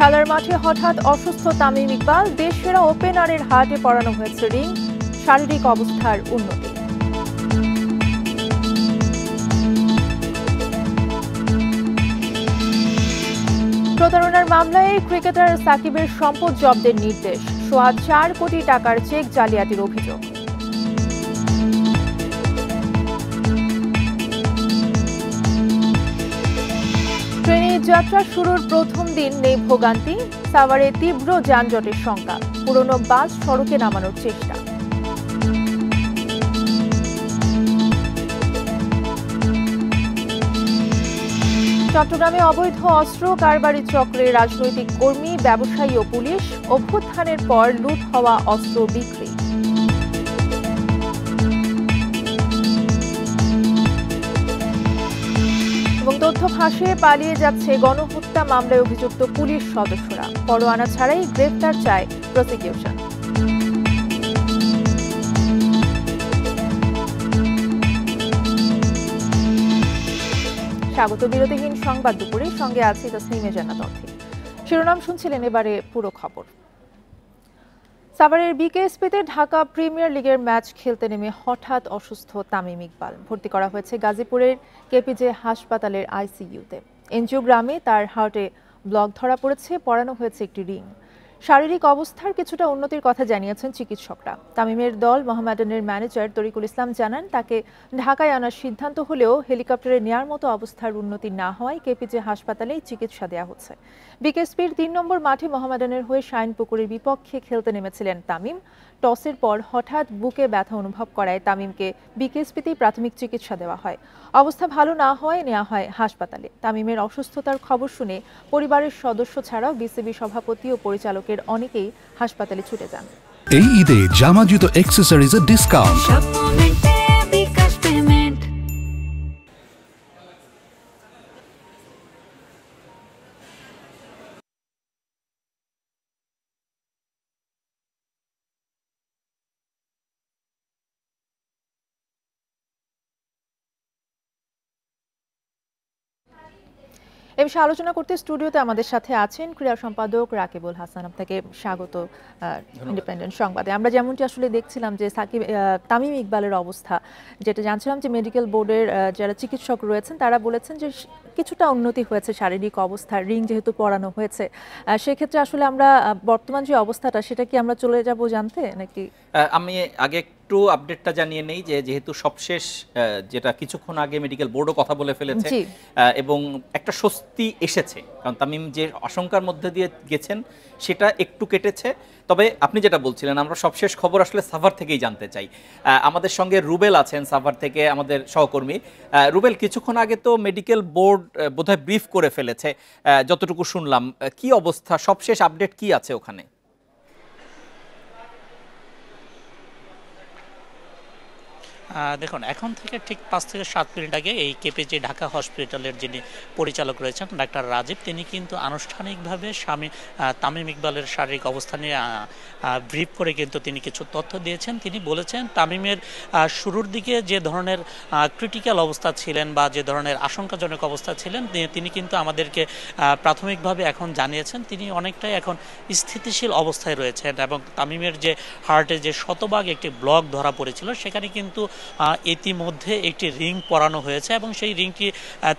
খেলার মাঠে হঠাৎ অসুস্থ তামিম ইকবাল। দেশসেরা ওপেনারের হাতে পরানো হয়েছে রিং। শারীরিক অবস্থার উন্নতি। প্রতারণার মামলায় ক্রিকেটার সাকিবের সম্পদ জব্দের নির্দেশ। সোয়া 4 কোটি টাকার চেক জালিয়াতির অভিযোগ। ট্রেনে যাত্রা শুরুর প্রথম দিন নেই ভোগান্তি। সাভারে তীব্র যানজটের শঙ্কা। পুরনো বাস সড়কে নামানোর চেষ্টা। চট্টগ্রামে অবৈধ অস্ত্র কারবারি চক্রে রাজনৈতিক কর্মী, ব্যবসায়ী ও পুলিশ। অভ্যুত্থানের পর লুট হওয়া অস্ত্র বিক্রি। এবং তথ্য ফাঁসে পালিয়ে যাচ্ছে গণহত্যা মামলায় অভিযুক্ত পুলিশ সদস্যরা। পরোয়ানা ছাড়াই গ্রেফতার চায় প্রসিকিউশন। স্বাগত বিরতিহীন সংবাদ দুপুরে, সঙ্গে আছি তাসনিমে জান্নাত অর্থী। শিরোনাম শুনছিলেন, এবারে পুরো খবর। সাভারের বিকেএসপিতে ঢাকা প্রিমিয়ার লিগের ম্যাচ খেলতে নেমে হঠাৎ অসুস্থ তামিম ইকবাল। ভর্তি করা হয়েছে গাজীপুরের কেপিজে হাসপাতালের আইসিইউতে। এনজিওগ্রামে তার হার্টে ব্লক ধরা পড়েছে, পরানো হয়েছে একটি রিং। শারীরিক অবস্থার কিছুটা উন্নতির কথা জানিয়েছেন চিকিৎসকরা। তামিমের দল মোহামেডানের ম্যানেজার তরিকুল ইসলাম জানান, তাকে ঢাকায় আনার সিদ্ধান্ত হলেও হেলিকপ্টারে নেয়ার মতো অবস্থার উন্নতি না হওয়ায় কেপিজে হাসপাতালেই চিকিৎসা দেওয়া হচ্ছে। বিকেএসপির 3 নম্বর মাঠে মোহামেডানের হয়ে শাইনপুকুরের বিপক্ষে খেলতে নেমেছিলেন তামিম। টসের পর হঠাৎ বুকে ব্যথা অনুভব করায় তামিমকে বিকেএসপিতেই প্রাথমিক চিকিৎসা দেওয়া হয়। অবস্থা ভালো না হওয়ায় নেওয়া হয় হাসপাতালে। তামিমের অসুস্থতার খবর শুনে পরিবারের সদস্য ছাড়াও বিসিবি সভাপতি ও পরিচালকের অনেকেই হাসপাতালে ছুটে যান। এই ঈদে জামা জুতো অ্যাক্সেসরিজের ডিসকাউন্ট। এ বিষয়ে আলোচনা করতে স্টুডিওতে আমাদের সাথে আছেন ক্রীড়া সম্পাদক রাকিবুল হাসান। আপনাকে স্বাগত ইন্ডিপেন্ডেন্ট সংবাদে। আমরা যেমনটি আসলে দেখছিলাম যে তামিম ইকবালের অবস্থা, যেটা জানছিলাম যে মেডিকেল বোর্ডের যারা চিকিৎসক রয়েছেন তারা বলেছেন যে কিছুটা উন্নতি হয়েছে শারীরিক অবস্থা, রিং যেহেতু পরানো হয়েছে। সেক্ষেত্রে আসলে আমরা বর্তমান যে অবস্থাটা, সেটা কি আমরা চলে যাব জানতে নাকি? আমি আগে একটু আপডেটটা জানিয়ে নেই যে যেহেতু সবশেষ যেটা কিছুক্ষণ আগে মেডিকেল বোর্ডও কথা বলে ফেলেছে এবং একটা স্বস্তি এসেছে, কারণ তামিম যে আশঙ্কার মধ্যে দিয়ে গেছেন সেটা একটু কেটেছে। তবে আপনি যেটা বলছিলেন, আমরা সবশেষ খবর আসলে সাভার থেকেই জানতে চাই। আমাদের সঙ্গে রুবেল আছেন সাভার থেকে, আমাদের সহকর্মী। রুবেল, কিছুক্ষণ আগে তো মেডিকেল বোর্ড বোধহয় ব্রিফ করে ফেলেছে যতটুকু শুনলাম, কি অবস্থা, সবশেষ আপডেট কি আছে ওখানে? দেখুন, এখন থেকে ঠিক 5 থেকে 7 মিনিট আগে এই কেপিজে ঢাকা হসপিটালের যিনি পরিচালক রয়েছেন ডাক্তার রাজীব, তিনি কিন্তু আনুষ্ঠানিকভাবে তামিম ইকবালের শারীরিক অবস্থা নিয়ে ব্রিফ করে কিন্তু তিনি কিছু তথ্য দিয়েছেন। তিনি বলেছেন তামিমের শুরুর দিকে যে ধরনের ক্রিটিক্যাল অবস্থা ছিলেন বা যে ধরনের আশঙ্কাজনক অবস্থা ছিলেন, তিনি কিন্তু আমাদেরকে প্রাথমিকভাবে এখন জানিয়েছেন তিনি অনেকটাই এখন স্থিতিশীল অবস্থায় রয়েছেন এবং তামিমের যে হার্টে যে শতভাগ একটি ব্লক ধরা পড়েছিল, সেখানে কিন্তু ইতিমধ্যে একটি রিং পরানো হয়েছে এবং সেই রিংটি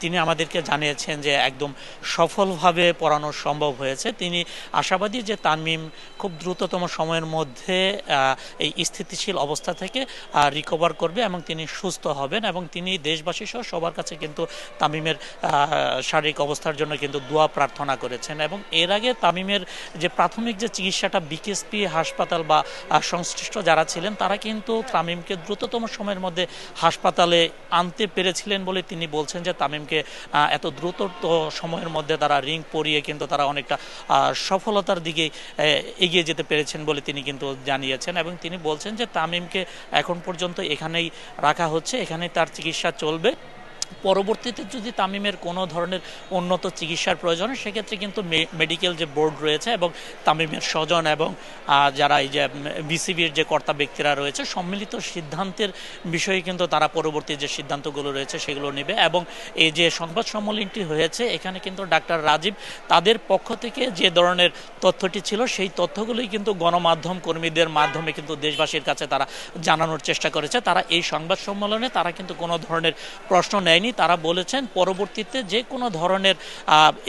তিনি আমাদেরকে জানিয়েছেন যে একদম সফলভাবে পরানো সম্ভব হয়েছে। তিনি আশাবাদী যে তামিম খুব দ্রুততম সময়ের মধ্যে এই স্থিতিশীল অবস্থা থেকে রিকভার করবে এবং তিনি সুস্থ হবেন এবং তিনি দেশবাসী সহ সবার কাছে কিন্তু তামিমের শারীরিক অবস্থার জন্য কিন্তু দোয়া প্রার্থনা করেছেন। এবং এর আগে তামিমের যে প্রাথমিক যে চিকিৎসাটা বিকেএসপি হাসপাতাল বা সংশ্লিষ্ট যারা ছিলেন তারা কিন্তু তামিমকে দ্রুততম সময়ের মধ্যে হাসপাতালে আনতে পেরেছিলেন বলে তিনি বলছেন যে তামিমকে এত দ্রুত সময়ের মধ্যে তারা রিং পরিয়ে কিন্তু তারা অনেকটা সফলতার দিকে এগিয়ে যেতে পেরেছেন বলে তিনি কিন্তু জানিয়েছেন। এবং তিনি বলছেন যে তামিমকে এখন পর্যন্ত এখানেই রাখা হচ্ছে, এখানেই তার চিকিৎসা চলবে পরবর্তীতে যদি তামিমের কোনো ধরনের উন্নত চিকিৎসার প্রয়োজন হয় সেক্ষেত্রে কিন্তু মেডিকেল যে বোর্ড রয়েছে এবং তামিমের স্বজন এবং যারা এই যে বিসিবির যে কর্তা ব্যক্তিরা রয়েছে সম্মিলিত সিদ্ধান্তের বিষয়ে কিন্তু তারা পরবর্তী যে সিদ্ধান্তগুলো রয়েছে সেগুলো নেবে। এবং এই যে সংবাদ সম্মেলনটি হয়েছে এখানে কিন্তু ডাক্তার রাজীব তাদের পক্ষ থেকে যে ধরনের তথ্যটি ছিল সেই তথ্যগুলোই কিন্তু গণমাধ্যম কর্মীদের মাধ্যমে কিন্তু দেশবাসীর কাছে তারা জানানোর চেষ্টা করেছে। তারা এই সংবাদ সম্মেলনে তারা কিন্তু কোনো ধরনের প্রশ্ন নেয়নি। তারা বলেছেন পরবর্তীতে যে কোনো ধরনের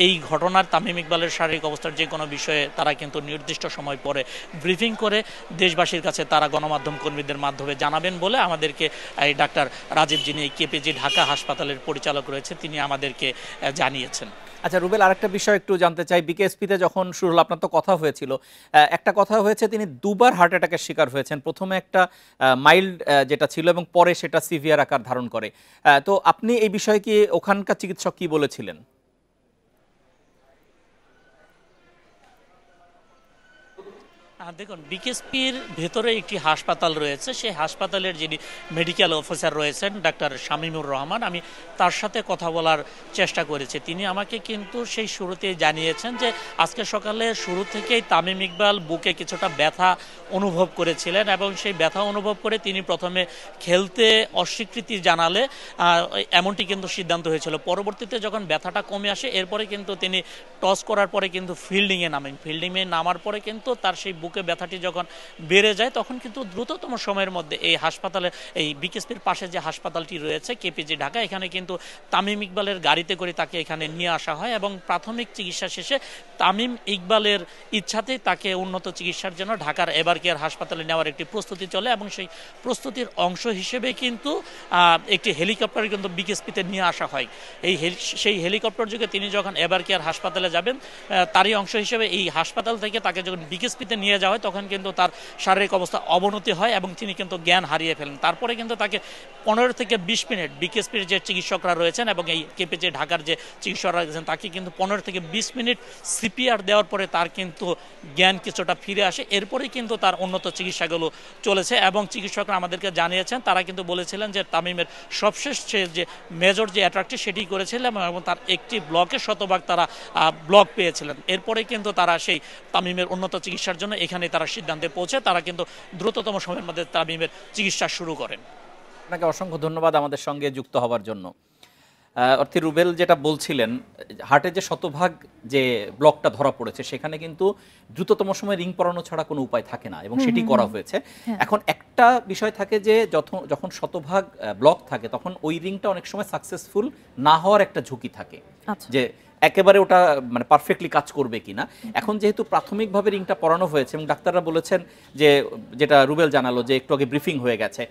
এই ঘটনার তামিম ইকবালের শারীরিক অবস্থার যে কোনো বিষয়ে তারা কিন্তু নির্দিষ্ট সময় পরে ব্রিফিং করে দেশবাসীর কাছে তারা গণমাধ্যম কর্মীদের মাধ্যমে জানাবেন বলে আমাদেরকে এই ডাক্তার রাজীব, যিনি কেপিজি ঢাকা হাসপাতালের পরিচালক রয়েছে, তিনি আমাদেরকে জানিয়েছেন। আচ্ছা রুবেল, আরেকটা বিষয় একটু জানতে চাই, বিকেএসপিতে যখন শুরু হলো আপনার তো কথা হয়েছিল, একটা কথা হয়েছে তিনি দুবার হার্ট অ্যাটাকের শিকার হয়েছেন, প্রথমে একটা মাইল্ড যেটা ছিল এবং পরে সেটা সিভিয়ার আকার ধারণ করে। তো আপনি এই বিষয়ে কি ওখানকার চিকিৎসক কি বলেছিলেন? দেখুন, বিকেএসপির ভেতরে একটি হাসপাতাল রয়েছে, সেই হাসপাতালের যিনি মেডিকেল অফিসার রয়েছেন ডাক্তার শামীমুর রহমান, আমি তার সাথে কথা বলার চেষ্টা করেছি। তিনি আমাকে কিন্তু সেই শুরুতেই জানিয়েছেন যে আজকে সকালে শুরু থেকেই তামিম ইকবাল বুকে কিছুটা ব্যথা অনুভব করেছিলেন এবং সেই ব্যথা অনুভব করে তিনি প্রথমে খেলতে অস্বীকৃতি জানালে এমনটি কিন্তু সিদ্ধান্ত হয়েছিল। পরবর্তীতে যখন ব্যথাটা কমে আসে এরপরে কিন্তু তিনি টস করার পরে কিন্তু ফিল্ডিংয়ে নামেন। ফিল্ডিংয়ে নামার পরে কিন্তু তার সেই বুকে ব্যথাটি যখন বেড়ে যায় তখন কিন্তু দ্রুততম সময়ের মধ্যে এই হাসপাতালে, এই বিকেএসপির পাশে যে হাসপাতালটি রয়েছে কেপিজি ঢাকা, এখানে কিন্তু তামিম ইকবালের গাড়িতে করে তাকে এখানে নিয়ে আসা হয় এবং প্রাথমিক চিকিৎসা শেষে তামিম ইকবালের ইচ্ছাতেই তাকে উন্নত চিকিৎসার জন্য ঢাকার এভার কেয়ার হাসপাতালে নেওয়ার একটি প্রস্তুতি চলে এবং সেই প্রস্তুতির অংশ হিসেবে কিন্তু একটি হেলিকপ্টার কিন্তু বিকেএসপিতে নিয়ে আসা হয়। সেই হেলিকপ্টার যোগে তিনি যখন এভার কেয়ার হাসপাতালে যাবেন তারই অংশ হিসেবে এই হাসপাতাল থেকে তাকে যখন বিকেএসপিতে নিয়ে যাওয়া হয় তখন কিন্তু তার শারীরিক অবস্থা অবনতি হয় এবং তিনি কিন্তু জ্ঞান হারিয়ে ফেলেন। তারপরে কিন্তু তাকে 15 থেকে 20 মিনিট বিকেএসপির যে চিকিৎসকরা রয়েছেন এবং এই কেপিজি ঢাকার যে চিকিৎসকরা রয়েছেন তাকে কিন্তু 15 থেকে 20 মিনিট সিপিআর দেওয়ার পরে তার কিন্তু জ্ঞান কিছুটা ফিরে আসে। এরপরেই কিন্তু তার উন্নত চিকিৎসাগুলো চলেছে এবং চিকিৎসকরা আমাদেরকে জানিয়েছেন, তারা কিন্তু বলেছিলেন যে তামিমের সবশেষ যে মেজর যে অ্যাট্রাকটি সেটি করেছিলেন এবং তার একটি ব্লকে শতভাগ তারা ব্লক পেয়েছিলেন। এরপরে কিন্তু তারা সেই তামিমের উন্নত চিকিৎসার জন্য এখানে তারা সিদ্ধান্তে পৌঁছে তারা কিন্তু দ্রুততম সময়ের মধ্যে তামিমের চিকিৎসা শুরু করেন। আপনাকে অসংখ্য ধন্যবাদ আমাদের সঙ্গে যুক্ত হওয়ার জন্য। অর্থে রুবেল যেটা বলছিলেন, হার্টে যে শতভাগ যে ব্লকটা ধরা পড়েছে সেখানে কিন্তু দ্রুততম সময় রিং পরানো ছাড়া কোনো উপায় থাকে না এবং সেটি করা হয়েছে। এখন একটা বিষয় থাকে যে যখন শতভাগ ব্লক থাকে তখন ওই রিংটা অনেক সময় সাকসেসফুল না হওয়ার একটা ঝুঁকি থাকে, যে একেবারে ওটা মানে পারফেক্টলি কাজ করবে কিনা। এখন যেহেতু প্রাথমিকভাবে রিংটা পরানো হয়েছে এবং ডাক্তাররা বলেছেন যে, যেটা রুবেল জানালো যে একটু আগে ব্রিফিং হয়ে গেছে,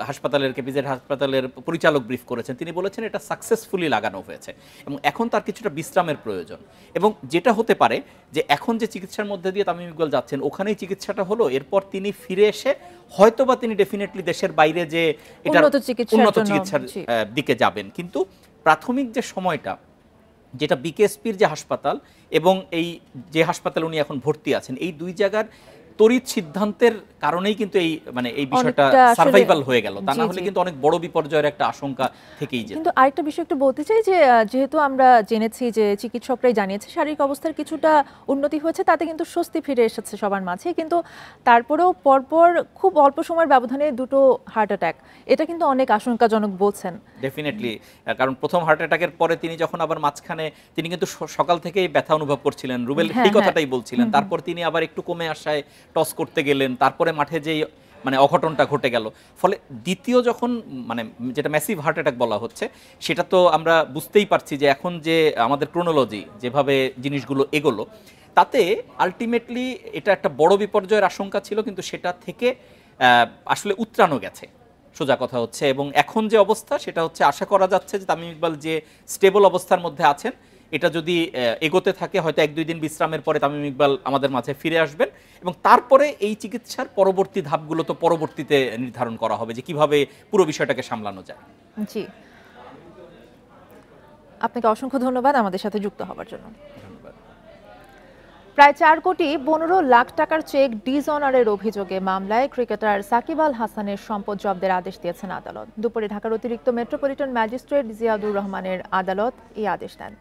হাসপাতালের কেপিজেড হাসপাতালের পরিচালক ব্রিফ করেছেন, তিনি বলেছেন এটা সাকসেসফুলি লাগানো হয়েছে এবং এখন তার কিছুটা বিশ্রামের প্রয়োজন। এবং যেটা হতে পারে যে এখন যে চিকিৎসার মধ্যে দিয়ে তামিম ইকবাল যাচ্ছেন ওখানেই চিকিৎসাটা হলো, এরপর তিনি ফিরে এসে হয়তোবা তিনি ডেফিনেটলি দেশের বাইরে যে এটা উন্নত চিকিৎসার দিকে যাবেন। কিন্তু প্রাথমিক যে সময়টা, যেটা বিকেএসপির যে হাসপাতাল এবং এই যে হাসপাতাল উনি এখন ভর্তি আছেন, এই দুই জায়গার তড়িৎ সিদ্ধান্তের কারণেই কিন্তু এই বিষয়টা সার্ভাইভাল হয়ে গেল, তা না হলে কিন্তু অনেক বড় বিপর্যয়ের একটা আশঙ্কা থেকেই যেত। কিন্তু আরেকটা বিষয় একটু বলতে চাই যে যেহেতু আমরা জেনেছি যে চিকিৎসকরাই জানিয়েছে শারীরিক অবস্থার কিছুটা উন্নতি হয়েছে, তাতে কিন্তু স্বস্তি ফিরে এসেছে সবার মাঝে, কিন্তু তারপরেও পরপর খুব অল্প সময়ের ব্যবধানে দুটো হার্ট অ্যাটাক, এটা কিন্তু অনেক আশঙ্কাজনক বলছেন। ডেফিনেটলি, কারণ প্রথম হার্ট অ্যাটাকের পরে তিনি যখন আবার মাঝখানে তিনি কিন্তু সকাল থেকেই ব্যথা অনুভব করছিলেন, রুবেল এই কথাটাই বলছিলেন, তারপর তিনি আবার একটু কমে আসায় টস করতে গেলেন, তারপরে মাঠে যেই মানে অঘটনটা ঘটে গেল, ফলে দ্বিতীয় যখন মানে যেটা ম্যাসিভ হার্ট অ্যাটাক বলা হচ্ছে সেটা তো আমরা বুঝতেই পারছি যে এখন যে আমাদের ক্রোনোলজি যেভাবে জিনিসগুলো এগোলো তাতে আলটিমেটলি এটা একটা বড় বিপর্যয়ের আশঙ্কা ছিল, কিন্তু সেটা থেকে আসলে উত্তরানো গেছে সোজা কথা হচ্ছে। এবং এখন যে অবস্থা সেটা হচ্ছে আশা করা যাচ্ছে যে তামিম ইকবাল যে স্টেবল অবস্থার মধ্যে আছেন এটা যদি এগোতে থাকে হয়তো 1-2 দিন বিশ্রামের পরে তামিম ইকবাল আমাদের মাঝে ফিরে আসবেন এবং তারপরে এই চিকিৎসার পরবর্তী ধাপগুলো তো পরবর্তীতে নির্ধারণ করা হবে যে কিভাবে পুরো বিষয়টাকে সামলানো যায়। জি, আপনাকে অসংখ্য ধন্যবাদ আমাদের সাথে যুক্ত হওয়ার জন্য। প্রায় 4,15,00,000 টাকার চেক ডিসঅনারের অভিযোগে মামলায় ক্রিকেটার সাকিব আল হাসানের সম্পদ জব্দের আদেশ দিয়েছেন আদালত। দুপুরে ঢাকার অতিরিক্ত মেট্রোপলিটন ম্যাজিস্ট্রেট জিয়াউর রহমানের আদালত এই আদেশ দেন।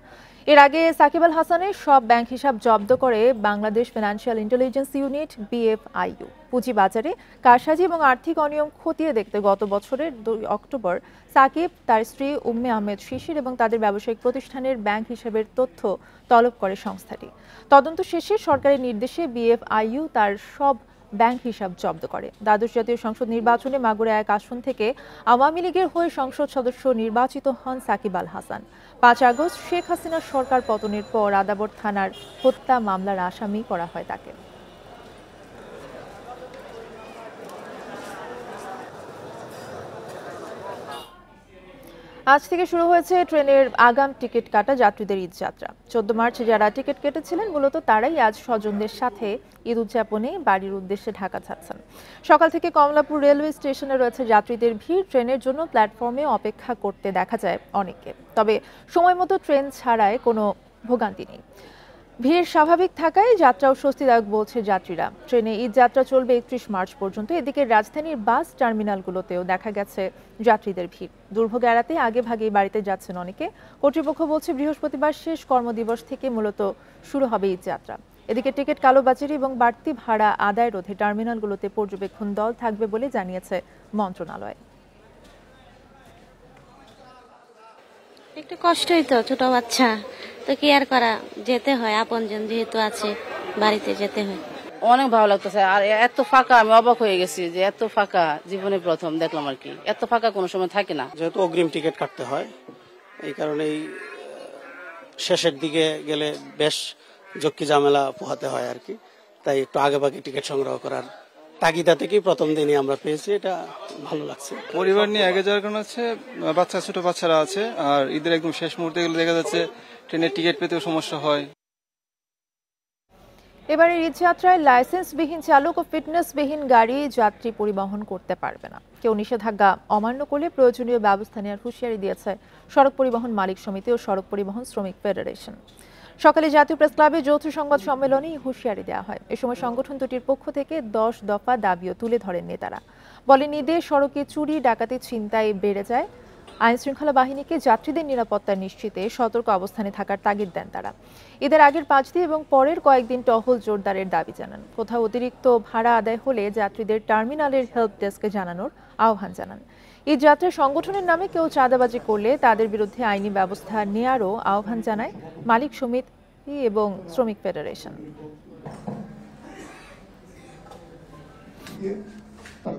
এর আগে সাকিব আল হাসানের সব ব্যাংক হিসাব জব্দ করে Bangladesh financial intelligence unit BFIU। পুঁজিবাজারে কারসাজি এবং আর্থিক অনিয়ম খতিয়ে দেখতে গত বছরের 2 অক্টোবর সাকিব, তার স্ত্রী উম্মে আহমেদ শিশির এবং তাদের ব্যবসায়িক প্রতিষ্ঠানের ব্যাংক হিসাবের তথ্য তলব করে সংস্থাটি। তদন্ত শেষে সরকারের নির্দেশে BFIU তার সব ব্যাংক হিসাব জব্দ করে। দ্বাদশ জাতীয় সংসদ নির্বাচনে মাগুরা 1 আসন থেকে আওয়ামী লীগের হয়ে সংসদ সদস্য নির্বাচিত হন সাকিব আল হাসান। 5 আগস্ট শেখ হাসিনার সরকার পতনের পর আদাবর থানার হত্যা মামলার আসামি করা হয় তাকে। আজ থেকে শুরু হয়েছে ট্রেনের আগাম টিকিট কাটা যাত্রীদের ঈদ যাত্রা। 14 মার্চ যারা টিকিট কেটেছিলেন মূলত তারাই আজ স্বজনদের সাথে ঈদ উদযাপনে বাড়ির উদ্দেশ্যে ঢাকা যাচ্ছেন। সকাল থেকে কমলাপুর রেলওয়ে স্টেশনে রয়েছে যাত্রীদের ভিড়। ট্রেনের জন্য প্ল্যাটফর্মে অপেক্ষা করতে দেখা যায় অনেককে, তবে সময়মতো ট্রেন ছাড়ায় কোনো ভোগান্তি নেই। ভিড় স্বাভাবিক থাকায় যাত্রাও স্বস্তিদায়ক বলছে যাত্রীরা। ট্রেনে ঈদ যাত্রা চলবে 31 মার্চ পর্যন্ত। এদিকে রাজধানীর বাস টার্মিনালগুলোতেও দেখা গেছে যাত্রীদের ভিড়। দুর্ভোগ এড়াতে আগে ভাগেই বাড়িতে যাচ্ছেন অনেকে। কর্তৃপক্ষ বলছে বৃহস্পতিবার শেষ কর্মদিবস থেকে মূলত শুরু হবে ঈদ যাত্রা। এদিকে টিকিট কালোবাজারি এবং বাড়তি ভাড়া আদায় রোধে টার্মিনালগুলোতে পর্যবেক্ষণ দল থাকবে বলে জানিয়েছে মন্ত্রণালয়। একটু কষ্টই তো, ছোট বাচ্চা তো কি আর করা, যেতে হয়, আপনজন যেহেতু আছে বাড়িতে যেতে হয়। অনেক ভালো লাগতেছে। আর এত ফাঁকা, আমি অবাক হয়ে গেছি যে এত ফাঁকা জীবনে প্রথম দেখলাম আর কি। এত ফাঁকা কোনো সময় থাকে না। যেহেতু অগ্রিম টিকিট কাটতে হয়, এই কারণেই শেষের দিকে গেলে বেশ ঝক্কি ঝামেলা পোহাতে হয় আর কি। তাই একটু আগে ভাগে টিকিট সংগ্রহ করার তাগিদা থেকেই প্রথম দিনই আমরা পেয়েছি, এটা ভালো লাগছে। পরিবার নিয়ে আগে যাওয়ার কারণ হচ্ছে বাচ্চা, ছোট বাচ্চারা আছে, আর ঈদের একদম শেষ মুহূর্তে গেলে দেখা যাচ্ছে ট্রেনের টিকিট পেতেও সমস্যা হয়। এবারে ঈদ যাত্রায় লাইসেন্সবিহীন চালক ও ফিটনেসবিহীন গাড়ি যাত্রী পরিবহন করতে পারবে না। কেউ নিষেধাজ্ঞা অমান্য করলে প্রয়োজনীয় ব্যবস্থা নেওয়ার হুঁশিয়ারি দিয়েছে সড়ক পরিবহন মালিক সমিতি ও সড়ক পরিবহন শ্রমিক ফেডারেশন। সকালে জাতীয় প্রেস ক্লাবে যৌথ সংবাদ সম্মেলনে হুঁশিয়ারি দেওয়া হয়। এ সময় সংগঠন দুটির পক্ষ থেকে 10 দফা দাবিও তুলে ধরেন নেতারা। বলেন, ঈদে সড়কে চুরি, ডাকাতি, ছিনতাই বেড়ে যায়। আইন শৃঙ্খলা বাহিনীকে যাত্রীদের নিরাপত্তা নিশ্চিতে সতর্ক অবস্থানে থাকার তাগিদ দেন তারা। ঈদের আগের 5 দিন এবং পরের কয়েকদিন টহল জোরদারের দাবি জানান। কোথাও অতিরিক্ত ভাড়া আদায় হলে যাত্রীদের টার্মিনালের হেল্প ডেস্কে জানানোর আহ্বান জানান। ঈদ যাত্রা সংগঠনের নামে কেউ চাঁদাবাজি করলে তাদের বিরুদ্ধে আইনি ব্যবস্থা নেয়ারও আহ্বান জানায় মালিক সমিতি এবং শ্রমিক ফেডারেশন।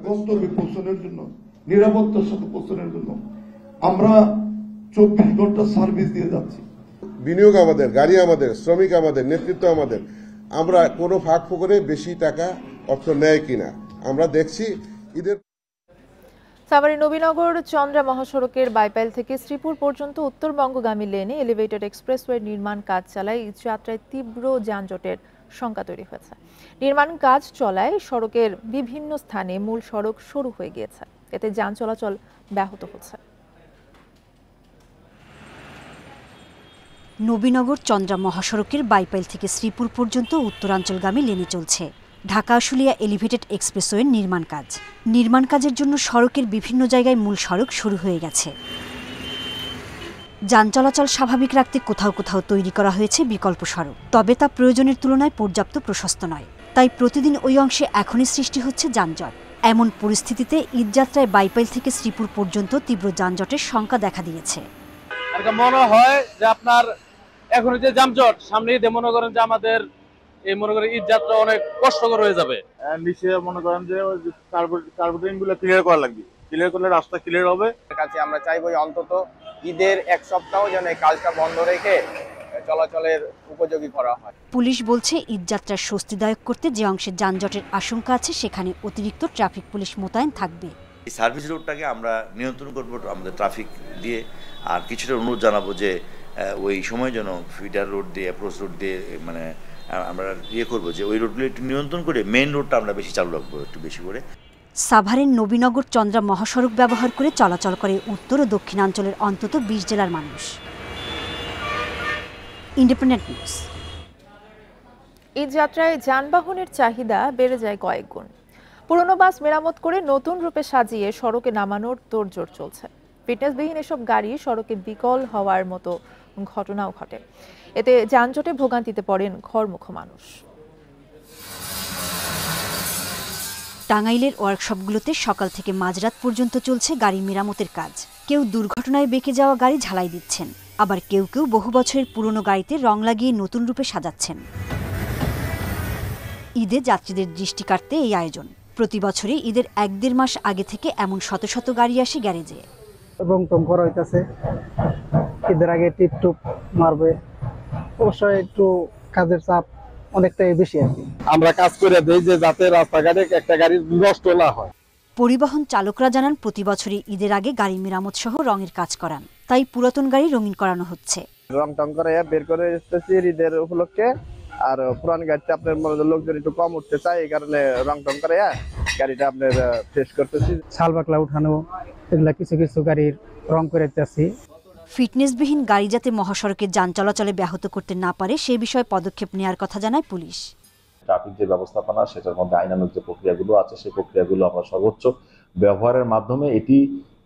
গন্তব্যে পৌঁছানোর জন্য, নিরাপত্তার সাথে পৌঁছানোর জন্য আমরা 24 ঘন্টা সার্ভিস দিয়ে যাচ্ছি। বিনিয়োগ আমাদের, গাড়ি আমাদের, শ্রমিক আমাদের, নেতৃত্ব আমাদের। আমরা কোনো ফাঁক ফোকরে বেশি টাকা অর্থ নেয় কিনা আমরা দেখছি। ঈদের সাভারের নবীনগর চন্দ্রা মহাসড়কের বাইপাইল থেকে শ্রীপুর পর্যন্ত উত্তরবঙ্গগামী লেনে এলিভেটেড এক্সপ্রেসওয়ে নির্মাণ কাজ চালায় ঈদ যাত্রায় তীব্র যানজটের শঙ্কা তৈরি হয়েছে। নির্মাণ কাজ চলায় সড়কের বিভিন্ন স্থানে মূল সড়ক সরু হয়ে গিয়েছে। এতে যান চলাচল ব্যাহত হচ্ছে। নবীনগর চন্দ্রা মহাসড়কের বাইপাইল থেকে শ্রীপুর পর্যন্ত উত্তরাঞ্চলগামী লেনে চলছে ঢাকা আশুলিয়া এলিভেটেড এক্সপ্রেসওয়ের নির্মাণ কাজের জন্য সড়কের বিভিন্ন জায়গায় মূল সড়ক শুরু হয়ে গেছে। যান চলাচল স্বাভাবিক রাখতে কোথাও কোথাও তৈরি করা হয়েছে বিকল্প সড়ক, তবে তা প্রয়োজনের তুলনায় পর্যাপ্ত প্রশস্ত নয়। তাই প্রতিদিন ওই অংশে এখনই সৃষ্টি হচ্ছে যানজট। এমন পরিস্থিতিতে ঈদযাত্রায় বাইপাইল থেকে শ্রীপুর পর্যন্ত তীব্র যানজটের শঙ্কা দেখা দিয়েছে। মনে হয় যে আপনার এখন যে যানজট সামনে ঈদে মনে করেন যে আমাদের এই মনে করেন ঈদ যাত্রা অনেক কষ্টকর হয়ে যাবে। নিচে মনে করেন যে কার্বন গুলো ক্লিয়ার করা লাগবে, ক্লিয়ার করলে রাস্তা ক্লিয়ার হবে। কাছে আমরা চাইবো অন্তত ঈদের 1 সপ্তাহ যেন এই কাজটা বন্ধ রেখে চলাচলের উপযোগী করা হয়। পুলিশ বলছে ঈদযাত্রার স্বস্তিদায়ক করতে যে অংশে যানজটের আশঙ্কা আছে সেখানে অতিরিক্ত ট্রাফিক পুলিশ মোতায়েন থাকবে। এই সার্ভিস রোডটাকে আমরা নিয়ন্ত্রণ করবো আমাদের ট্রাফিক দিয়ে, আর কিছুটা অনুরোধ জানাবো যে ওই সময় যেন ফিডার রোড দিয়ে, অ্যাপ্রোচ রোড দিয়ে মানে আমরা করবো যে ওই রোডগুলো একটু নিয়ন্ত্রণ করে মেইন রোডটা আমরা বেশি চালু রাখবো একটু বেশি করে। সাভারের নবীনগর চন্দ্রা মহাসড়ক ব্যবহার করে চলাচল করে উত্তর ও দক্ষিণাঞ্চলের অন্তত 20 জেলার মানুষ। Independent news. ঈদ যাত্রায় যানবাহনের চাহিদা বেড়ে যায় কয়েক গুণ। পুরনো বাস মেরামত করে নতুন রূপে সাজিয়ে সড়কে নামানোর তোড়জোড় চলছে। ফিটনেসবিহীন এসব গাড়ি সড়কে বিকল হওয়ার মতো ঘটনাও ঘটে। এতে যানজটে ভোগান্তিতে পড়েন ঘরমুখ মানুষ। টাঙ্গাইলের ওয়ার্কশপগুলোতে সকাল থেকে মাঝরাত পর্যন্ত চলছে গাড়ি মেরামতের কাজ। কেউ দুর্ঘটনায় বেঁকে যাওয়া গাড়ি ঝালাই দিচ্ছেন, আবার কেউ কেউ বহু বছরের পুরনো গাড়িতে রং লাগিয়ে নতুন রূপে সাজাচ্ছেন। ঈদে যাত্রীদের দৃষ্টি কাটতে এই আয়োজন। প্রতি বছরই ঈদের 1-1.5 মাস আগে থেকে এমন শত শত গাড়ি আসে গ্যারেজে। রং টং করা হইতাছে, ঈদের আগে টিপ টুপ মারবে, অবশ্যই একটু কাজের চাপ অনেকটাই বেশি আর কি। আমরা কাজ করে দেই যে যাতে রাস্তাঘাটে একটা গাড়ি নষ্ট না হয়। পরিবহন চালকরা জানান প্রতি বছরই ঈদের আগে গাড়ি মেরামত সহ রঙের কাজ করান, তাই পুরাতন গাড়ি রঙিন করানো হচ্ছে। রং টং করে বের করে এসেছি ঈদের উপলক্ষে, আর পুরান গাড়িতে আপনার লোকজন একটু কম উঠতে চায়, এই কারণে রং টং করে গাড়িটা আপনার ফ্রেশ করতেছি। ছাল বাকলা উঠানো, এগুলা কিছু কিছু গাড়ির রং করে দিতেছি। ফিটনেসবিহীন গাড়ি যাতে মহাসড়কে যান চলাচলে ব্যাহত করতে না পারে সে বিষয়ে পদক্ষেপ নেওয়ার কথা জানায় পুলিশ। ট্রাফিক যে ব্যবস্থাপনা, সেটার মধ্যে আইনানুগ যে প্রক্রিয়াগুলো আছে, সেই প্রক্রিয়াগুলো আমরা সর্বোচ্চ ব্যবহারের মাধ্যমে এটি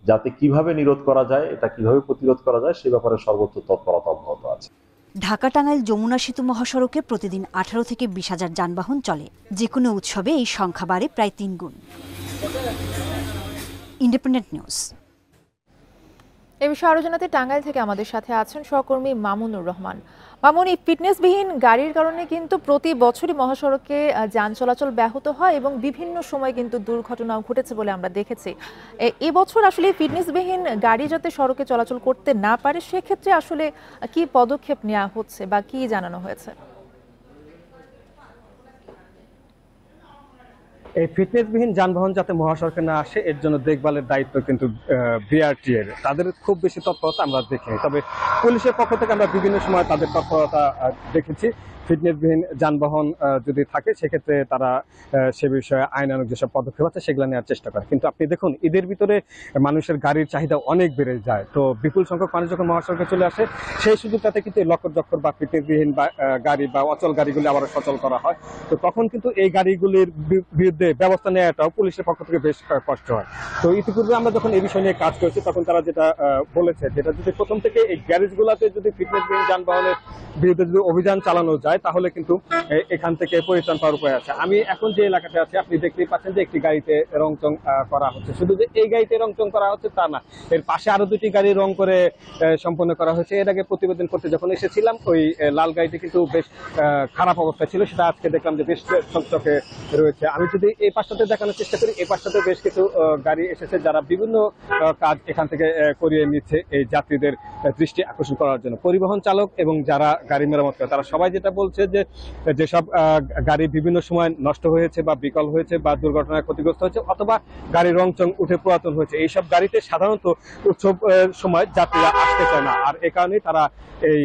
যাতে কিভাবে নিরোধ করা যায়, এটা কিভাবে প্রতিরোধ করা যায়, সে ব্যাপারে সর্বোচ্চ তৎপরতা অব্যাহত আছে। ঢাকা টাঙ্গাইল যমুনা সেতু মহাসড়কে প্রতিদিন 18 থেকে 20,000 যানবাহন চলে। যে কোনো উৎসবে এই সংখ্যা বাড়ে প্রায় 3 গুণ। Independent news. এ বিষয়ে আরো জানাতে টাঙ্গাইল থেকে আমাদের সাথে আছেন সহকর্মী মামুনুর রহমান। মামুন, এই ফিটনেসবিহীন গাড়ির কারণে কিন্তু প্রতি বছরই মহাসড়কে যান চলাচল ব্যাহত হয় এবং বিভিন্ন সময় কিন্তু দুর্ঘটনাও ঘটেছে বলে আমরা দেখেছি। এবছর আসলে ফিটনেসবিহীন গাড়ি যাতে সড়কে চলাচল করতে না পারে সেক্ষেত্রে আসলে কি পদক্ষেপ নেওয়া হচ্ছে বা কি জানানো হয়েছে? এই ফিটনেসবিহীন যানবাহন যাতে মহাসড়কে না আসে এর জন্য দেখভালের দায়িত্ব কিন্তু বিআরটি এর। তাদের খুব বেশি তৎপরতা আমরা দেখিনি, তবে পুলিশের পক্ষ থেকে আমরা বিভিন্ন সময় তাদের তৎপরতা দেখেছি। ফিটনেসবিহীন যানবাহন যদি থাকে সেক্ষেত্রে তারা সে বিষয়ে আইনানুগ যেসব পদক্ষেপ আছে সেগুলো নেওয়ার চেষ্টা করে। কিন্তু আপনি দেখুন, ঈদের ভিতরে মানুষের গাড়ির চাহিদা অনেক বেড়ে যায়, তো বিপুল সংখ্যক মানুষ যখন মহাসড়কে চলে আসে সেই সুযোগটাতে কিন্তু লক্কর জক্কর বা ফিটনেসবিহীন গাড়ি বা অচল গাড়িগুলি আবার সচল করা হয়। তো তখন কিন্তু এই গাড়িগুলির বিরুদ্ধে ব্যবস্থা নেওয়াটাও পুলিশের পক্ষ থেকে বেশ কষ্ট হয়। তো ইতিপূর্বে আমরা যখন এই বিষয় নিয়ে কাজ করেছি তখন তারা যেটা বলেছে, যেটা যদি প্রথম থেকে এই গ্যারেজগুলোতে যদি ফিটনেসবিহীন যানবাহনের বিরুদ্ধে যদি অভিযান চালানো যায় তাহলে কিন্তু এখান থেকে পরিত্রাণ পাওয়ার উপায় আছে। আমি এখন যে এলাকাতে আছি আপনি দেখতেই পাচ্ছেন যে একটি গাড়িতে রংচং করা হচ্ছে। শুধু যে এই গাড়িতে রংচং করা হচ্ছে তা না, এর পাশে আরো 2টি গাড়ি রং করে সম্পন্ন করা হয়েছে। এর আগে প্রতিবেদন করতে যখন এসেছিলাম ওই লাল গাড়িটি কিন্তু বেশ খারাপ অবস্থা ছিল, সেটা আজকে দেখলাম যে বেশ চকচকে রয়েছে। আমি যদি এই পাশটাতে দেখানোর চেষ্টা করি, এই পাশটাতে বেশ কিছু গাড়ি এসেছে যারা বিভিন্ন কাজ এখান থেকে করিয়ে নিচ্ছে এই যাত্রীদের দৃষ্টি আকর্ষণ করার জন্য। পরিবহন চালক এবং যারা গাড়ি মেরামত করে তারা সবাই যেটা বলছে যে যেসব গাড়ি বিভিন্ন সময় নষ্ট হয়েছে বা বিকল হয়েছে বা দুর্ঘটনায় ক্ষতিগ্রস্ত হয়েছে অথবা গাড়ির রংচং উঠে পুরাতন হয়েছে, এইসব গাড়িতে সাধারণত উৎসব সময় যাত্রীরা আসতে চায় না, আর এ কারণে তারা এই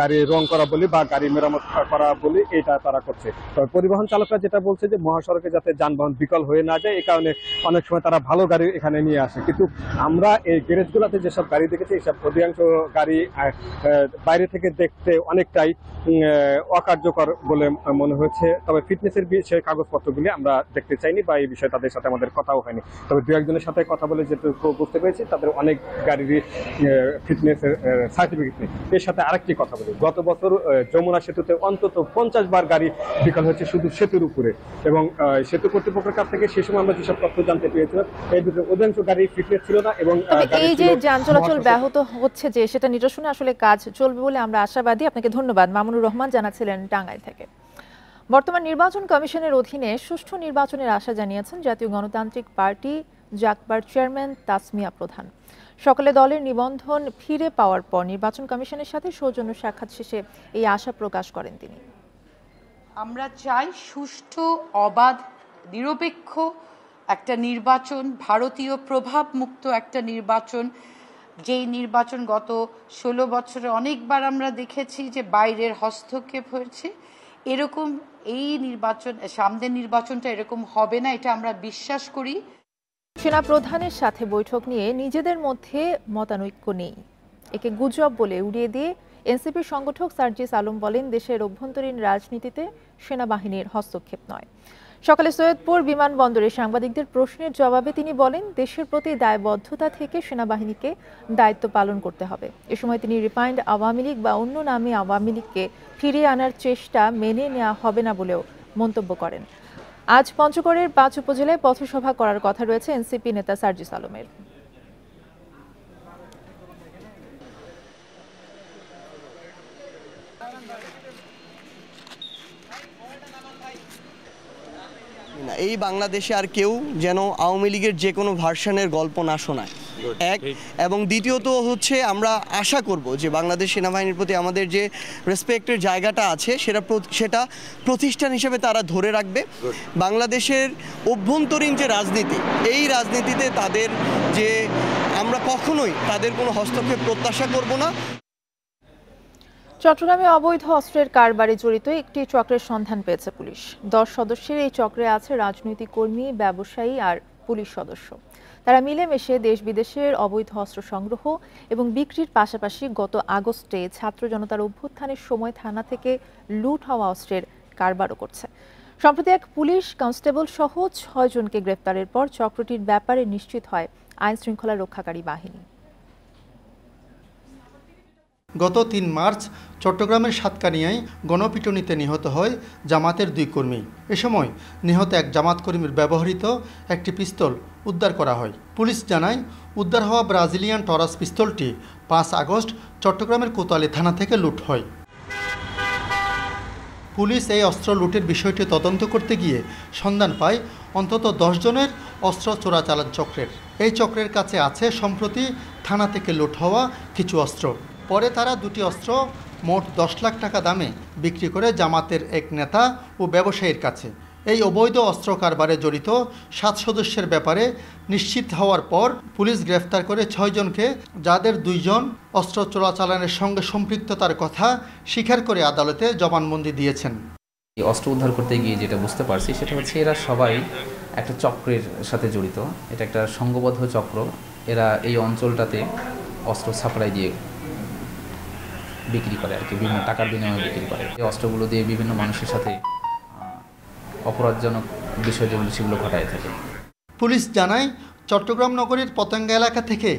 গাড়ির রং করা বলি বা গাড়ি মেরামত করা বলি এটা তারা করছে। তবে পরিবহন চালকরা যেটা বলছে যে মহাসড়কে যাতে যানবাহন বিকল হয়ে না যায় এই কারণে অনেক সময় তারা ভালো গাড়ি এখানে নিয়ে আসে। কিন্তু আমরা এই গ্যারেজগুলোতে যেসব গাড়ি দেখেছি এইসব অধিকাংশ গাড়ি বাইরে থেকে দেখতে অনেকটাই অকার্যকর বলে মনে হয়েছে। তবে ফিটনেসের বিষয়ে কাগজপত্রগুলি আমরা দেখতে চাইনি বা এই বিষয়ে তাদের সাথে আমাদের কথাও হয়নি। তবে 2-1 সাথে কথা বলে যেটুকু বুঝতে পেরেছি তাদের অনেক গাড়িরই ফিটনেসের সার্টিফিকেট নেই। এর সাথে আরেকটি কথা বলি, গত বছর যমুনা সেতুতে অন্তত 50 বার গাড়ি বিকল হয়েছে শুধু সেতুর উপরে, এবং সেতু কর্তৃপক্ষের কাছ থেকে সে সময় আমরা যেসব তথ্য জানতে পেরেছিলাম এর ভিতরে অধিকাংশ গাড়ি ফিটনেস ছিল না। এবং এই যে যান চলাচল ব্যাহত হচ্ছে যে সেটা নিরসনে আসলে কাজ চলবে বলে আমরা আশাবাদী। আপনাকে ধন্যবাদ। মামুনুর রহমান জানাচ্ছিলেন টাঙ্গাইল থেকে। বর্তমান নির্বাচন কমিশনের অধীনে সুষ্ঠু নির্বাচনের আশা জানিয়েছেন জাতীয় গণতান্ত্রিক পার্টি জাকবার চেয়ারম্যান তাসমিয়া প্রধান। সকালে দলের নিবন্ধন ফিরে পাওয়ার পর নির্বাচন কমিশনের সাথে সৌজন্য সাক্ষাৎ শেষে এই আশা প্রকাশ করেন তিনি। আমরা চাই সুষ্ঠু, অবাধ, নিরপেক্ষ একটা নির্বাচন, ভারতীয় প্রভাব মুক্ত একটা নির্বাচন, যেই নির্বাচন গত 16 বছরে অনেকবার আমরা দেখেছি যে বাইরের হস্তক্ষেপ হয়েছে। এরকম এই নির্বাচন, সামনের নির্বাচনটা এরকম হবে না, এটা আমরা বিশ্বাস করি। সেনা প্রধানের সাথে বৈঠক নিয়ে নিজেদের মধ্যে মতানৈক্য নেই, একে গুজব বলে উড়িয়ে দিয়ে এনসিপির সংগঠক সার্জিস আলম বলেন, দেশের অভ্যন্তরীণ রাজনীতিতে সেনাবাহিনীর হস্তক্ষেপ নয়। সকালে সৈয়দপুর বিমানবন্দরে সাংবাদিকদের প্রশ্নের জবাবে তিনি বলেন, দেশের প্রতি দায়বদ্ধতা থেকে সেনাবাহিনীকে দায়িত্ব পালন করতে হবে। এ সময় তিনি রিফাইন্ড আওয়ামী লীগ বা অন্য নামে আওয়ামী লীগকে ফিরিয়ে আনার চেষ্টা মেনে নেওয়া হবে না বলেও মন্তব্য করেন। আজ পঞ্চগড়ের ৫ উপজেলায় পথসভা করার কথা রয়েছে এনসিপি নেতা সার্জিস আলমের। এই বাংলাদেশে আর কেউ যেন আওয়ামী লীগের যে কোনো ভার্সনের গল্প না শোনায়, এক। এবং দ্বিতীয়ত হচ্ছে আমরা আশা করব যে বাংলাদেশ সেনাবাহিনীর প্রতি আমাদের যে রেসপেক্টের জায়গাটা আছে সেটা প্রতিষ্ঠান হিসেবে তারা ধরে রাখবে। বাংলাদেশের অভ্যন্তরীণ যে রাজনীতি, এই রাজনীতিতে তাদের যে আমরা কখনোই তাদের কোনো হস্তক্ষেপ প্রত্যাশা করব না। চট্টগ্রামে অবৈধ অস্ত্রের কারবারে জড়িত একটি চক্রের সন্ধান পেয়েছে পুলিশ। 10 সদস্যের এই চক্রে আছে রাজনৈতিক কর্মী, ব্যবসায়ী আর পুলিশ সদস্য। তারা মিলেমিশে দেশ বিদেশের অবৈধ অস্ত্র সংগ্রহ এবং বিক্রির পাশাপাশি গত আগস্টে ছাত্র জনতার অভ্যুত্থানের সময় থানা থেকে লুট হওয়া অস্ত্রের কারবারও করছে। সম্প্রতি এক পুলিশ কনস্টেবল সহ 6 জনকে গ্রেপ্তারের পর চক্রটির ব্যাপারে নিশ্চিত হয় আইন শৃঙ্খলা রক্ষাকারী বাহিনী। গত 3 মার্চ চট্টগ্রামের সাতকানিয়ায় গণপিটুনিতে নিহত হয় জামাতের 2 কর্মী। এ সময় নিহত এক জামাত কর্মীর ব্যবহৃত একটি পিস্তল উদ্ধার করা হয়। পুলিশ জানায়, উদ্ধার হওয়া ব্রাজিলিয়ান টরাস পিস্তলটি 5 আগস্ট চট্টগ্রামের কোতোয়ালি থানা থেকে লুট হয়। পুলিশ এই অস্ত্র লুটের বিষয়টি তদন্ত করতে গিয়ে সন্ধান পায় অন্তত 10 জনের অস্ত্র চোরাচালান চক্রের। এই চক্রের কাছে আছে সম্প্রতি থানা থেকে লুট হওয়া কিছু অস্ত্র। পরে তারা 2টি অস্ত্র মোট 10 লাখ টাকা দামে বিক্রি করে জামাতের এক নেতা ও ব্যবসায়ীর কাছে। এই অবৈধ অস্ত্র কারবারে জড়িত 7 সদস্যের ব্যাপারে নিশ্চিত হওয়ার পর পুলিশ গ্রেফতার করে 6 জনকে, যাদের 2 জন অস্ত্র চোরাচালানের সঙ্গে সম্পৃক্ততার কথা স্বীকার করে আদালতে জবানবন্দি দিয়েছেন। এই অস্ত্র উদ্ধার করতে গিয়ে যেটা বুঝতে পারছি সেটা হচ্ছে এরা সবাই একটা চক্রের সাথে জড়িত। এটা একটা সংঘবদ্ধ চক্র। এরা এই অঞ্চলটাতে অস্ত্র সাপ্লাই দিয়ে বিক্রি করে আর কি, বিভিন্ন টাকার বিনিময়ে বিক্রি করে। এই অস্ত্রগুলো দিয়ে বিভিন্ন মানুষের সাথে অপরাধজনক বিষয় যেগুলো সেগুলো ঘটায় থাকে। পুলিশ জানায়, চট্টগ্রাম নগরীর পতেঙ্গা এলাকা থেকে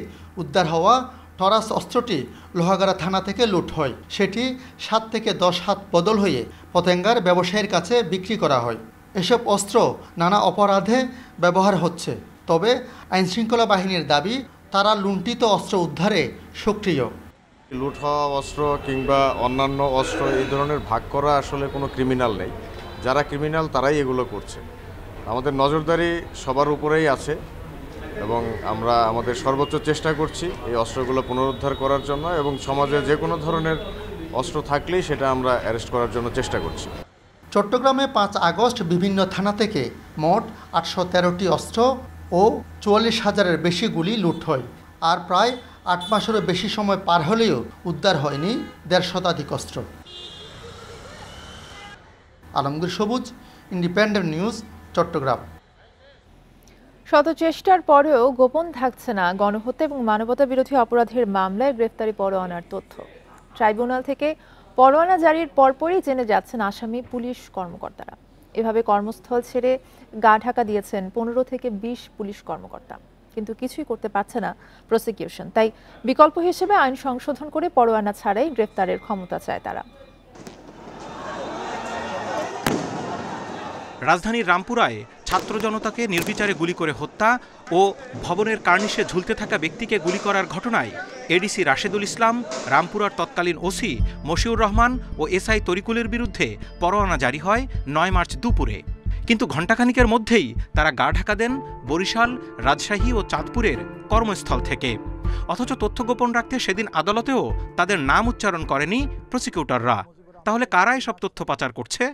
উদ্ধার হওয়া টরাস অস্ত্রটি লোহাগাড়া থানা থেকে লুট হয়। সেটি 7 থেকে 10 হাত বদল হয়ে পতেঙ্গার ব্যবসায়ীর কাছে বিক্রি করা হয়। এসব অস্ত্র নানা অপরাধে ব্যবহার হচ্ছে। তবে আইনশৃঙ্খলা বাহিনীর দাবি, তারা লুণ্ঠিত অস্ত্র উদ্ধারে সক্রিয়। লুট হওয়া অস্ত্র কিংবা অন্যান্য অস্ত্র এই ধরনের ভাগ করা আসলে কোনো ক্রিমিনাল নেই। যারা ক্রিমিনাল তারাই এগুলো করছে। আমাদের নজরদারি সবার উপরেই আছে এবং আমরা আমাদের সর্বোচ্চ চেষ্টা করছি এই অস্ত্রগুলো পুনরুদ্ধার করার জন্য, এবং সমাজে যে কোনো ধরনের অস্ত্র থাকলেই সেটা আমরা অ্যারেস্ট করার জন্য চেষ্টা করছি। চট্টগ্রামে 5 আগস্ট বিভিন্ন থানা থেকে মোট 813টি অস্ত্র ও 44,000-এর বেশি গুলি লুট হয়। আর প্রায় 8 মাসেরও বেশি সময় পার হলেও উদ্ধার হয়নি 150 শতাধিক অস্ত্র। আলমগীর সবুজ, ইন্ডিপেন্ডেন্ট নিউজ, চট্টগ্রাম। শত চেষ্টার পরেও গোপন থাকছে না গণহত্যা এবং মানবতা বিরোধী অপরাধের মামলায় গ্রেফতারি পরোয়ানার তথ্য। ট্রাইব্যুনাল থেকে পরোয়ানা জারির পরপরই জেনে যাচ্ছেন আসামি পুলিশ কর্মকর্তারা। এভাবে কর্মস্থল ছেড়ে গা ঢাকা দিয়েছেন 15 থেকে 20 পুলিশ কর্মকর্তা, কিন্তু কিছুই করতে পারছে না প্রসিকিউশন। তাই বিকল্প হিসেবে আইন সংশোধন করে পরোয়ানা ছাড়াই গ্রেফতারের ক্ষমতা চায় তারা। রাজধানীর রামপুরায় ছাত্র জনতাকে নির্বিচারে গুলি করে হত্যা ও ভবনের কার্নিশে ঝুলতে থাকা ব্যক্তিকে গুলি করার ঘটনায় এডিসি রাশেদুল ইসলাম, রামপুরার তৎকালীন ওসি মশিউর রহমান ও এসআই তরিকুলের বিরুদ্ধে পরোয়ানা জারি হয় 9 মার্চ দুপুরে। কিন্তু ঘণ্টাখানিকের মধ্যেই তারা গা ঢাকা দেন বরিশাল, রাজশাহী ও চাঁদপুরের কর্মস্থল থেকে। অথচ তথ্য গোপন রাখতে সেদিন আদালতেও তাদের নাম উচ্চারণ করেনি প্রসিকিউটররা। তাহলে কারা এসব তথ্য পাচার করছে?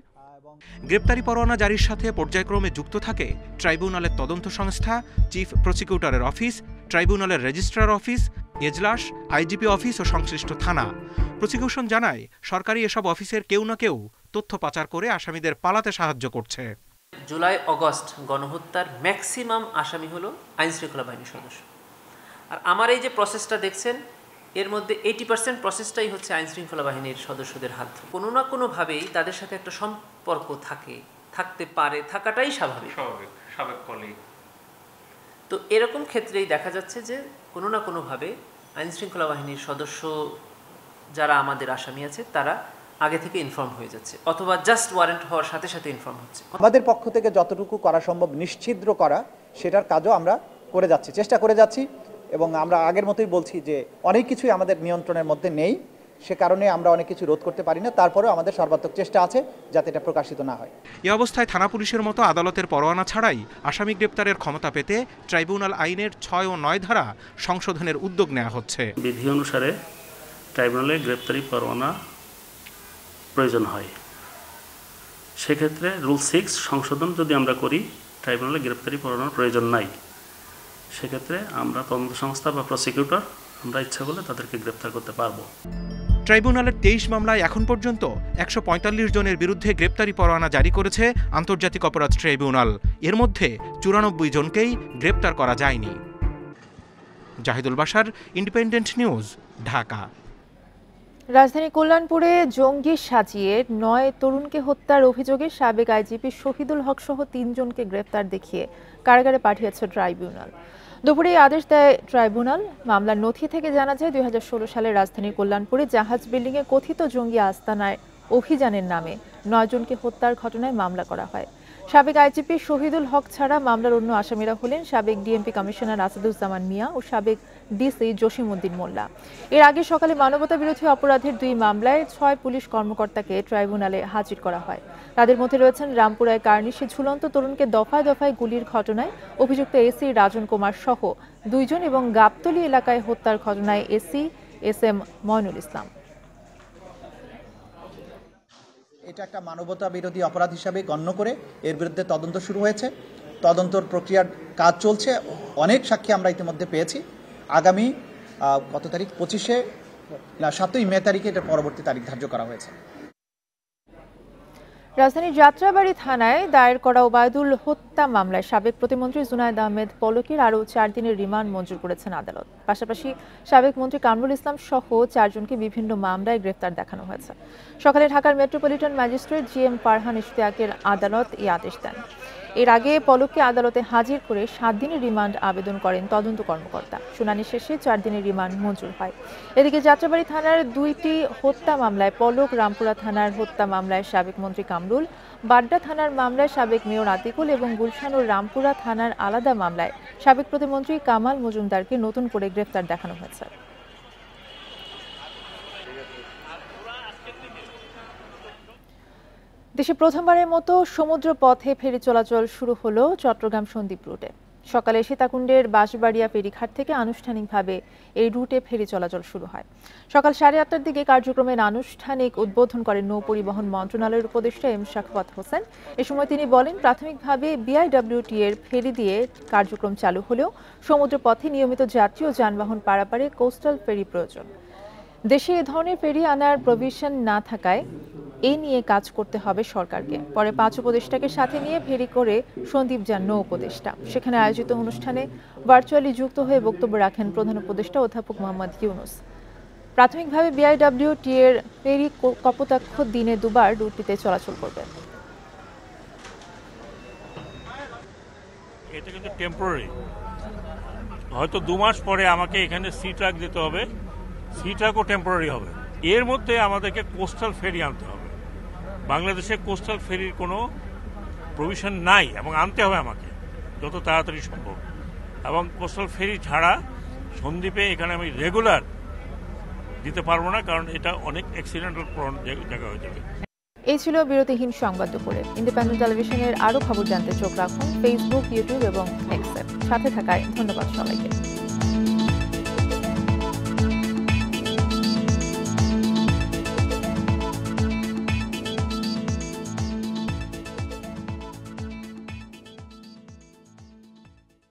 গ্রেপ্তারি পরোয়ানা জারির সাথে পর্যায়ক্রমে যুক্ত থাকে ট্রাইব্যুনালের তদন্ত সংস্থা, চিফ প্রসিকিউটরের অফিস, ট্রাইব্যুনালের রেজিস্ট্রার অফিস, এজলাস, আইজিপি অফিস ও সংশ্লিষ্ট থানা। প্রসিকিউশন জানায়, সরকারি এসব অফিসের কেউ না কেউ তথ্য পাচার করে আসামিদের পালাতে সাহায্য করছে। জুলাই অগস্ট গণহত্যার ম্যাক্সিমাম আসামি হলো আইনশৃঙ্খলা বাহিনীর সদস্য। আর আমার এই যে প্রসেসটা দেখছেন, এর মধ্যে 80% প্রসেসটাই হচ্ছে আইন শৃঙ্খলা বাহিনীর সদস্যদের হাত ধরে। কোনো না কোনোভাবেই তাদের সাথে একটা সম্পর্ক থাকতে পারে, থাকাটাই স্বাভাবিক। সাবেক কলিগ। তো এরকম ক্ষেত্রেই দেখা যাচ্ছে যে কোনো না কোনোভাবে আইন শৃঙ্খলা বাহিনীর সদস্য যারা আমাদের আসামি আছে তারা আগে থেকে ইনফর্ম হয়ে যাচ্ছে, অথবা জাস্ট ওয়ারেন্ট হওয়ার সাথে সাথে ইনফর্ম হচ্ছে। আমাদের পক্ষ থেকে যতটুকু করা সম্ভব নিশ্ছিদ্র করা, সেটার কাজও আমরা করে যাচ্ছি, চেষ্টা করে যাচ্ছি। এবং আমরা আগের মতোই বলছি যে অনেক কিছুই আমাদের নিয়ন্ত্রণের মধ্যে নেই, সে কারণে আমরা অনেক কিছু রোধ করতে পারি না। তারপরেও আমাদের সর্বাত্মক চেষ্টা আছে যাতে এটা প্রকাশিত না হয়। এই অবস্থায় থানা পুলিশের মতো আদালতের পরোয়ানা ছাড়াই আসামি গ্রেপ্তারের ক্ষমতা পেতে ট্রাইব্যুনাল আইনের 6 ও 9 ধারা সংশোধনের উদ্যোগ নেওয়া হচ্ছে। বিধি অনুসারে ট্রাইব্যুনালে গ্রেপ্তারি পরোয়ানা প্রয়োজন হয়। সেক্ষেত্রে রুল 6 সংশোধন যদি আমরা করি, ট্রাইব্যুনালে গ্রেপ্তারি পরোয়ানার প্রয়োজন নাই। সেক্ষেত্রে আমরা তদন্ত সংস্থা বা প্রসিকিউটর আমরা ইচ্ছা করলে তাদেরকে গ্রেপ্তার করতে পারবো। ট্রাইব্যুনালের 23 মামলায় এখন পর্যন্ত 145 জনের বিরুদ্ধে গ্রেপ্তারি পরোয়ানা জারি করেছে আন্তর্জাতিক অপরাধ ট্রাইব্যুনাল। এর মধ্যে 94 জনকেই গ্রেপ্তার করা যায়নি। Zahidul Bashar, Independent News, Dhaka. রাজধানী কল্যাণপুরে জঙ্গি সাজিয়ে 9 তরুণকে হত্যার অভিযোগে সাবেক আইজিপি শহীদুল হক সহ 3 জনকে গ্রেপ্তার দেখিয়ে কারাগারে পাঠিয়েছে ট্রাইব্যুনাল। দুপুরে আদেশ দেয় ট্রাইব্যুনাল। মামলার নথি থেকে জানা যায় 2016 সালে রাজধানীর কল্যাণপুরে জাহাজ বিল্ডিংয়ে কথিত জঙ্গি আস্তানায় অভিযানের নামে 9 জনকে হত্যার ঘটনায় মামলা করা হয়। সাবেক আইজিপি শহীদুল হক ছাড়া মামলার অন্য আসামিরা হলেন সাবেক ডিএমপি কমিশনার আসাদুজ্জামান মিয়া ও সাবেক ডিসি জসিমউদ্দিন মোল্লা। এর আগে সকালে মানবতা বিরোধী অপরাধের 2 মামলায় 6 পুলিশ কর্মকর্তাকে ট্রাইব্যুনালে হাজির করা হয়। তাদের মধ্যে রয়েছেন রামপুরায় কার্নিশে ঝুলন্ত তরুণকে দফায় দফায় গুলির ঘটনায় অভিযুক্ত এসি রাজন কুমার সহ 2 জন এবং গাবতলী এলাকায় হত্যার ঘটনায় এসি এসএম ময়নুল ইসলাম। এটা একটা মানবতা বিরোধী অপরাধ হিসাবে গণ্য করে এর বিরুদ্ধে তদন্ত শুরু হয়েছে। তদন্তর প্রক্রিয়ার কাজ চলছে। অনেক সাক্ষী আমরা ইতিমধ্যে পেয়েছি। আগামী কত তারিখ, 7ই মে তারিখে এটা পরবর্তী তারিখ ধার্য করা হয়েছে। রাজধানীর যাত্রাবাড়ি থানায় দায়ের করা ওবায়দুল হত্যা মামলায় সাবেক প্রতিমন্ত্রী জুনায়েদ আহমেদ পলকের আরও 4 দিনের রিমান্ড মঞ্জুর করেছেন আদালত। পাশাপাশি সাবেক মন্ত্রী কামরুল ইসলাম সহ 4 জনকে বিভিন্ন মামলায় গ্রেফতার দেখানো হয়েছে। সকালে ঢাকার মেট্রোপলিটন ম্যাজিস্ট্রেট জিএম ফারহান ইশতিয়াকের আদালত এই আদেশ দেন। এর আগে পলককে আদালতে হাজির করে 7 দিনের রিমান্ড আবেদন করেন তদন্ত কর্মকর্তা। শুনানি শেষে 4 দিনের রিমান্ড মঞ্জুর হয়। এদিকে যাত্রাবাড়ি থানার 2টি হত্যা মামলায় পলক, রামপুরা থানার হত্যা মামলায় সাবেক মন্ত্রী কামরুল, বাড্ডা থানার মামলায় সাবেক মেয়র আতিকুল এবং গুলশান ও রামপুরা থানার আলাদা মামলায় সাবেক প্রতিমন্ত্রী কামাল মজুমদারকে নতুন করে গ্রেফতার দেখানো হয়েছে। দেশে প্রথমবারের মতো সমুদ্র পথে ফেরি চলাচল শুরু হলো চট্টগ্রাম সন্দ্বীপ রুটে। সকালে সীতাকুণ্ডের বাঁশবাড়িয়া ফেরিঘাট থেকে আনুষ্ঠানিকভাবে এই রুটে ফেরি চলাচল শুরু হয়। সকাল 8:30টার দিকে কার্যক্রমের আনুষ্ঠানিক উদ্বোধন করেন নৌ পরিবহন মন্ত্রণালয়ের উপদেষ্টা এম শাকওয়াত হোসেন। এ সময় তিনি বলেন, প্রাথমিকভাবে বিআইডব্লিউটি এর ফেরি দিয়ে কার্যক্রম চালু হলেও সমুদ্র পথে নিয়মিত যাত্রী ও যানবাহন পারাপারে কোস্টাল ফেরি প্রয়োজন। দেশে এ ধরনের ফেরি আনার প্রভিশন না থাকায় এই নিয়ে কাজ করতে হবে সরকারকে। পরে 5 উপদেষ্টাকে সাথে নিয়ে ফেরি করে সন্দ্বীপ যান নৌ উপদেষ্টা। সেখানে আয়োজিত অনুষ্ঠানে ভার্চুয়ালি যুক্ত হয়ে বক্তব্য রাখেন প্রধান উপদেষ্টা অধ্যাপক মোহাম্মদ ইউনুস। প্রাথমিকভাবে বিআইডব্লিউটি এর ফেরি কপোতাক্ষ দিনে 2 বার রুটটিতে চলাচল করবে। এটা কিন্তু টেম্পোরারি, হয়তো 2 মাস পরে আমাকে এখানে সি ট্রাক দিতে হবে, সি ট্রাকও টেম্পোরারি হবে। এর মধ্যে আমাদেরকে কোস্টাল ফেরি আনতে হবে। বাংলাদেশে কোস্টাল ফেরির কোনো প্রভিশন নাই এবং আনতে হবে আমাকে যত তাড়াতাড়ি সম্ভব। এবং কোস্টাল ফেরি ছাড়া সন্দ্বীপে এখানে আমি রেগুলার দিতে পারবো না, কারণ এটা অনেক অ্যাক্সিডেন্টাল প্রবণ জায়গা হয়ে যাবে। এই ছিল বিরতিহীন সংবাদ দুপুরে। ইন্ডিপেন্ডেন্ট টেলিভিশনের আরও খবর জানতে চোখ রাখুন ফেসবুক, ইউটিউব এবং এক্সে। সাথে থাকায় ধন্যবাদ সবাইকে।